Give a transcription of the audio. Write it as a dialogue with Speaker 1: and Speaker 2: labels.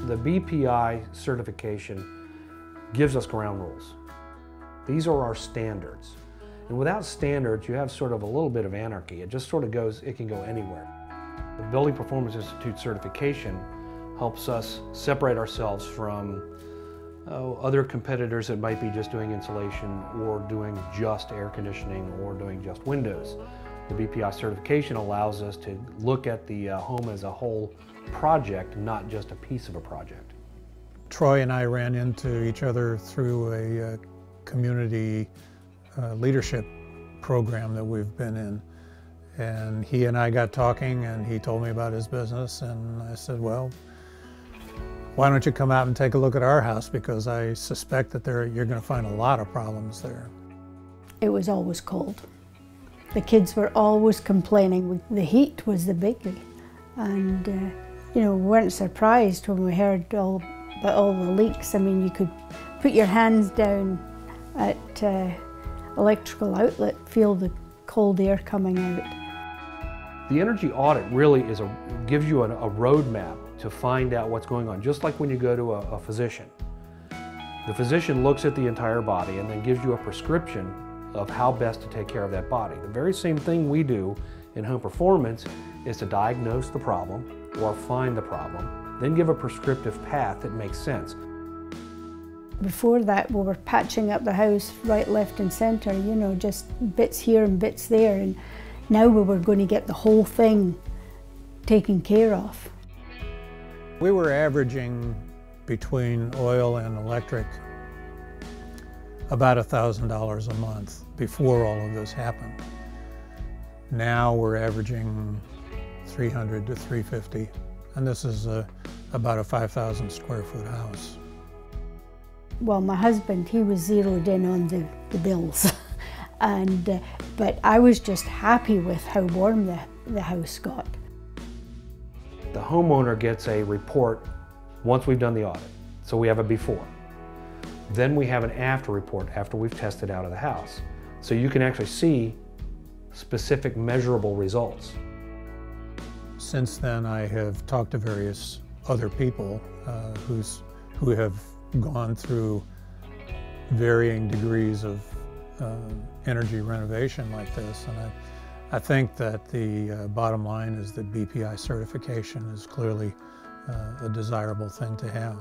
Speaker 1: The BPI certification gives us ground rules. These are our standards. And without standards, you have sort of a little bit of anarchy. It just sort of goes, it can go anywhere. The Building Performance Institute certification helps us separate ourselves from other competitors that might be just doing insulation or doing just air conditioning or doing just windows. The BPI certification allows us to look at the home as a whole project, not just a piece of a project.
Speaker 2: Troy and I ran into each other through a community leadership program that we've been in. And he and I got talking and he told me about his business and I said, well, why don't you come out and take a look at our house, because I suspect that you're going to find a lot of problems there.
Speaker 3: It was always cold. The kids were always complaining. The heat was the biggie. And you know, we weren't surprised when we heard about all the leaks. I mean, you could put your hands down at electrical outlet, feel the cold air coming out.
Speaker 1: The energy audit really gives you a roadmap to find out what's going on, just like when you go to a physician. The physician looks at the entire body and then gives you a prescription of how best to take care of that body. The very same thing we do in home performance is to diagnose the problem or find the problem, then give a prescriptive path that makes sense.
Speaker 3: Before that, we were patching up the house right, left and center, you know, just bits here and bits there. And now we were going to get the whole thing taken care of.
Speaker 2: We were averaging between oil and electric about $1,000 a month before all of this happened. Now we're averaging $300 to $350, and this is about a 5,000 square foot house.
Speaker 3: Well, my husband, he was zeroed in on the bills, but I was just happy with how warm the house got.
Speaker 1: The homeowner gets a report once we've done the audit, so we have a before. Then we have an after report after we've tested out of the house. So you can actually see specific measurable results.
Speaker 2: Since then, I have talked to various other people who have gone through varying degrees of energy renovation like this. And I think that the bottom line is that BPI certification is clearly a desirable thing to have.